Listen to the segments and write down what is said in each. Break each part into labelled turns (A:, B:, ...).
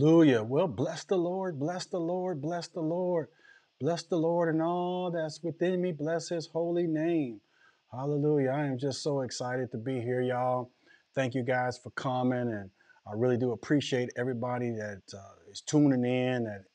A: Hallelujah. Well, bless the Lord, bless the Lord, bless the Lord, bless the Lord, and all that's within me. Bless his holy name. Hallelujah. I am just so excited to be here, y'all. Thank you guys for coming. And I really do appreciate everybody that is tuning in, that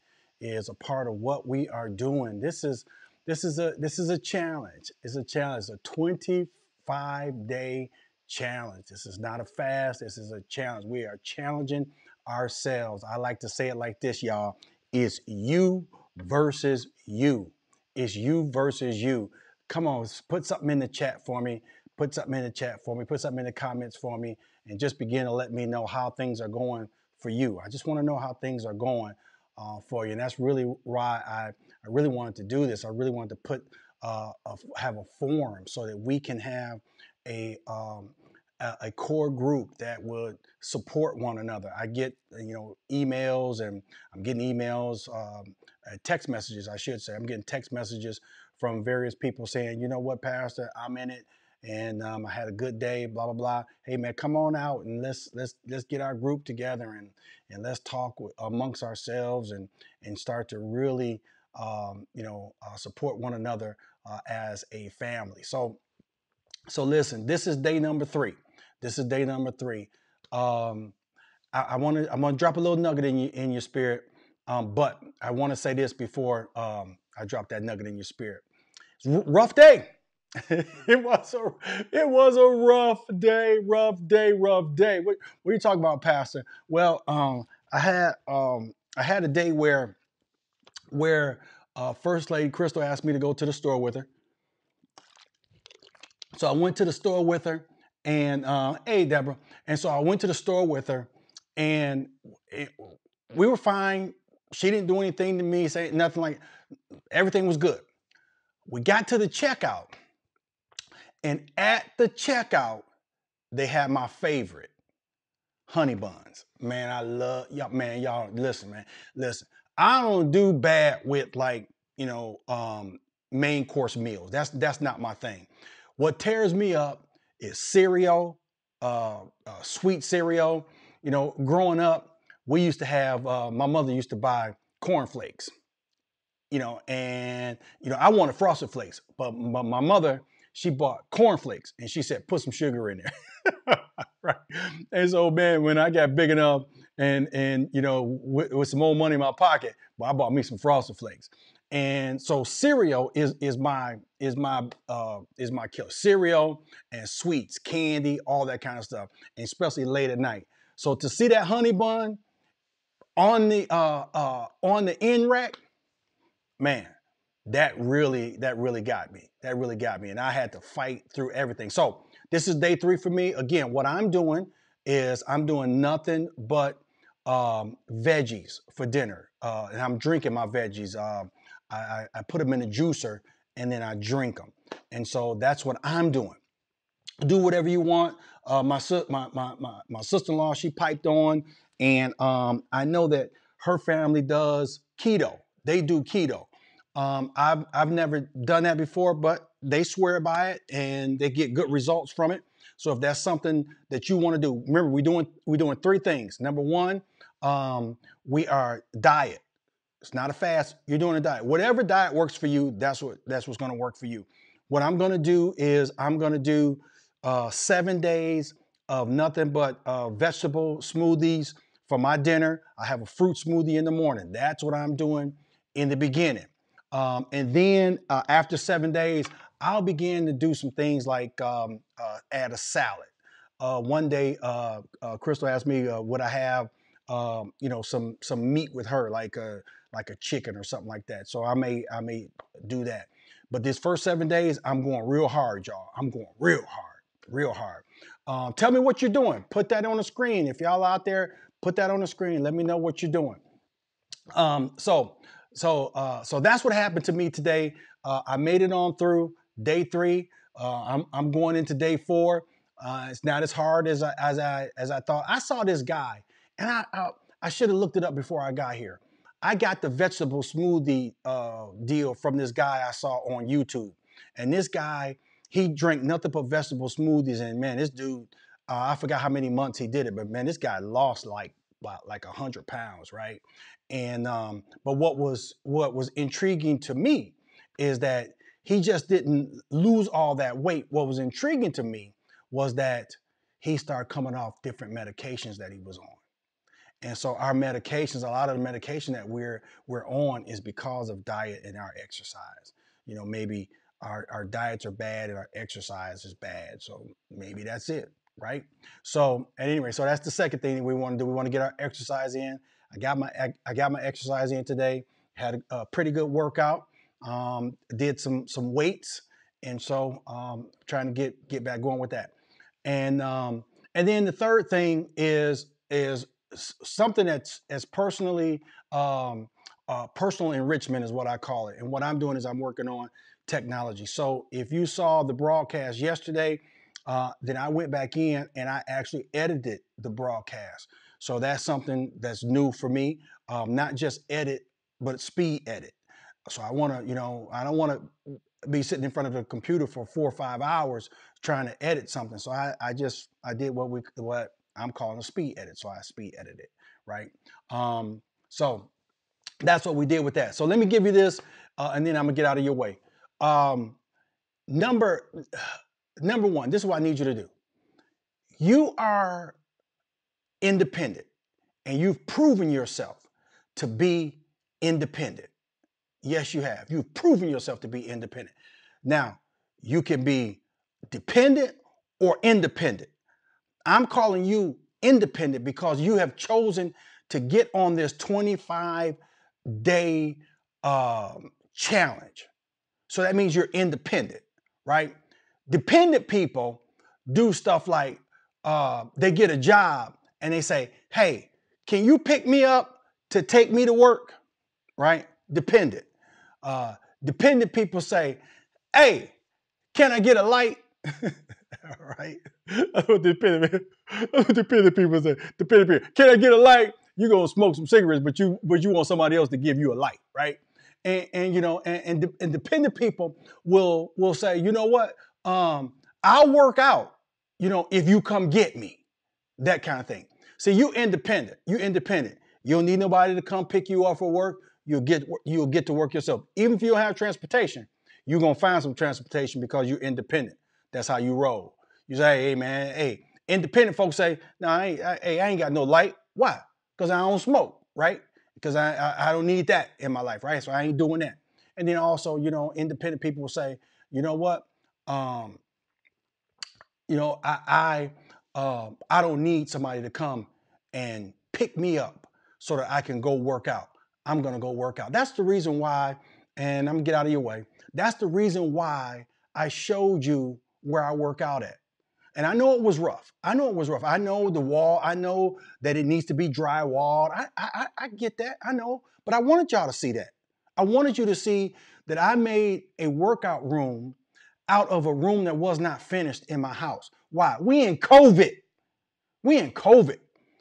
A: is a part of what we are doing. This is a challenge. It's a challenge, a 25-day challenge. This is not a fast. This is a challenge. We are challenging ourselves. I like to say it like this, y'all. It's you versus you. It's you versus you. Come on, put something in the chat for me. Put something in the chat for me. Put something in the comments for me, and just begin to let me know how things are going for you. I just want to know how things are going for you, and that's really why I really wanted to do this. I really wanted to have a forum so that we can have a a core group that would support one another. I get emails, and I'm getting emails, text messages, I should say. I'm getting text messages from various people saying, you know what, Pastor, I'm in it, and I had a good day, blah blah blah. Hey man, come on out and let's get our group together and let's talk amongst ourselves and start to really support one another as a family. So listen, this is day number 3. This is day number 3. I'm gonna drop a little nugget in your spirit, but I want to say this before I drop that nugget in your spirit. It's a rough day. it was a rough day. What are you talking about, Pastor? Well, I had a day where First Lady Crystal asked me to go to the store with her. So I went to the store with her, and hey, Deborah. And so I went to the store with her, and we were fine. She didn't do anything to me, say nothing, like everything was good. We got to the checkout, and at the checkout, they had my favorite, honey buns. Man, I love y'all. Man, y'all listen, man. Listen, I don't do bad with main course meals. That's not my thing. What tears me up is cereal, sweet cereal. Growing up, we used to have. My mother used to buy cornflakes. I wanted Frosted Flakes, but my mother, she bought cornflakes, and she said put some sugar in there. Right. And so, man, when I got big enough and with some more money in my pocket, well, I bought me some Frosted Flakes. And so cereal is my killer. Cereal and sweets, candy, all that kind of stuff, and especially late at night. So to see that honey bun on the end rack, man, that really got me. That really got me. And I had to fight through everything. So this is day 3 for me. Again, what I'm doing is I'm doing nothing but veggies for dinner. And I'm drinking my veggies. I put them in a juicer and then I drink them. And so that's what I'm doing. Do whatever you want. My sister-in-law, she piped on, and I know that her family does keto. They do keto. I've never done that before, but they swear by it and they get good results from it. So if that's something that you want to do, remember we're doing 3 things. Number 1, we are diet. It's not a fast. You're doing a diet. Whatever diet works for you, that's what's going to work for you. What I'm going to do is I'm going to do 7 days of nothing but vegetable smoothies for my dinner. I have a fruit smoothie in the morning. That's what I'm doing in the beginning. And then after 7 days, I'll begin to do some things like add a salad. One day, Crystal asked me, would I have, some meat with her, like a chicken or something like that. So I may do that. But this first 7 days, I'm going real hard, y'all. I'm going real hard. Tell me what you're doing. Put that on the screen. If y'all out there, put that on the screen. Let me know what you're doing. So that's what happened to me today. I made it on through day 3. I'm going into day 4. It's not as hard as I thought. I saw this guy, and I should have looked it up before I got here. I got the vegetable smoothie deal from this guy I saw on YouTube, and this guy, he drank nothing but vegetable smoothies, and man, this dude, I forgot how many months he did it, but man, this guy lost like about like 100 pounds, right? And but what was intriguing to me is that he just didn't lose all that weight. What was intriguing to me was that he started coming off different medications that he was on. And so our medications, a lot of the medication that we're on is because of diet and our exercise. Maybe our diets are bad and our exercise is bad. So maybe that's it, right? So at any rate, so that's the second thing that we want to do. We want to get our exercise in. I got my exercise in today. Had a pretty good workout. Did some weights, and so trying to get back going with that. And then the third thing is something that's as personally personal enrichment is what I call it. And what I'm doing is I'm working on technology. So if you saw the broadcast yesterday, then I went back in and I actually edited the broadcast. So that's something that's new for me. Not just edit, but speed edit. So I want to, I don't want to be sitting in front of the computer for 4 or 5 hours trying to edit something. So I did what I'm calling a speed edit. So I speed edited it, right? So that's what we did with that. So let me give you this, and then I'm gonna get out of your way. Number one, this is what I need you to do. You are independent, and you've proven yourself to be independent. Yes, you have. You've proven yourself to be independent. Now, you can be dependent or independent. I'm calling you independent because you have chosen to get on this 25-day challenge. So that means you're independent, right? Dependent people do stuff like they get a job and they say, hey, can you pick me up to take me to work, right? Dependent. Dependent people say, hey, can I get a light? All right. That's what dependent people say. Dependent people. Can I get a light? You're gonna smoke some cigarettes, but you want somebody else to give you a light, right? And dependent people will say, you know what? I'll work out, if you come get me. That kind of thing. See, you independent. You're independent. You don't need nobody to come pick you up for work. You'll get to work yourself. Even if you don't have transportation, you're gonna find some transportation because you're independent. That's how you roll. You say, hey man, hey, independent folks say, no, I ain't got no light. Why? Because I don't smoke, right? Because I don't need that in my life, right? So I ain't doing that. And then also, independent people will say, you know what? I don't need somebody to come and pick me up so that I can go work out. I'm gonna go work out. That's the reason why, and I'm gonna get out of your way. That's the reason why I showed you where I work out at. And I know it was rough. I know the wall. I know that it needs to be drywalled. I get that. I know. But I wanted y'all to see that. I wanted you to see that I made a workout room out of a room that was not finished in my house. Why? We in COVID.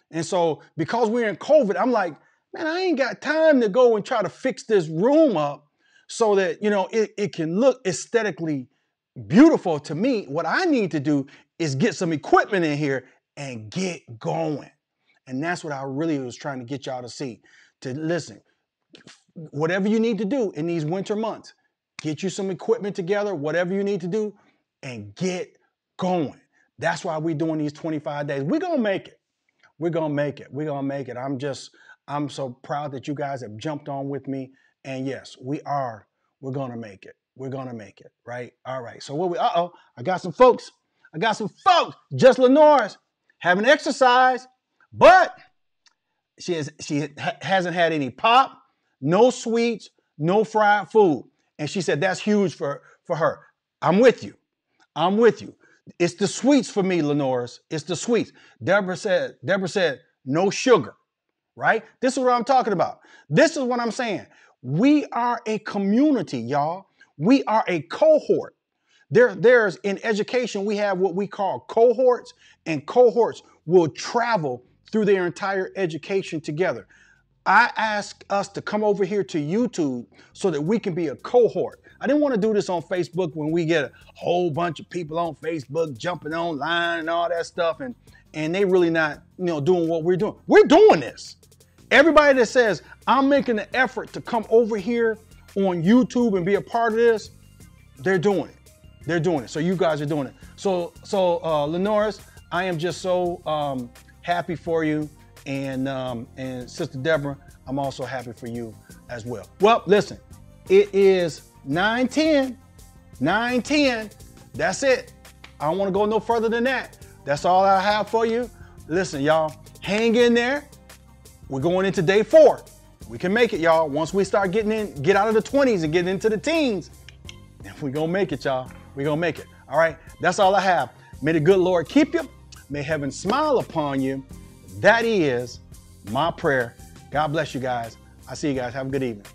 A: And so because we're in COVID, I'm like, man, I ain't got time to go and try to fix this room up so that, it can look aesthetically beautiful to me. What I need to do is get some equipment in here and get going. And that's what I really was trying to get y'all to see, to listen. Whatever you need to do in these winter months, get you some equipment together, whatever you need to do, and get going. That's why we're doing these 25 days. We're going to make it. We're going to make it. We're going to make it. I'm so proud that you guys have jumped on with me. And yes, we're going to make it. We're going to make it, right? All right. So I got some folks. Just Lenore's having exercise, but she hasn't had any pop, no sweets, no fried food. And she said that's huge for her. I'm with you. It's the sweets for me, Lenore's. It's the sweets. Deborah said, no sugar, right? This is what I'm talking about. This is what I'm saying. We are a community, y'all. We are a cohort. There's in education, we have what we call cohorts, and cohorts will travel through their entire education together. I asked us to come over here to YouTube so that we can be a cohort. I didn't want to do this on Facebook when we get a whole bunch of people on Facebook jumping online and all that stuff, and they really not, doing what we're doing. We're doing this. Everybody that says, I'm making an effort to come over here on YouTube and be a part of this, they're doing it. They're doing it. So you guys are doing it. So Lenoris, I am just so happy for you. And Sister Deborah, I'm also happy for you as well. Well, listen, it is 9:10. 9:10. That's it. I don't want to go no further than that. That's all I have for you. Listen, y'all, hang in there. We're going into day 4. We can make it, y'all. Once we start get out of the 20s and get into the teens, we're going to make it, y'all. We're going to make it. All right. That's all I have. May the good Lord keep you. May heaven smile upon you. That is my prayer. God bless you guys. I see you guys. Have a good evening.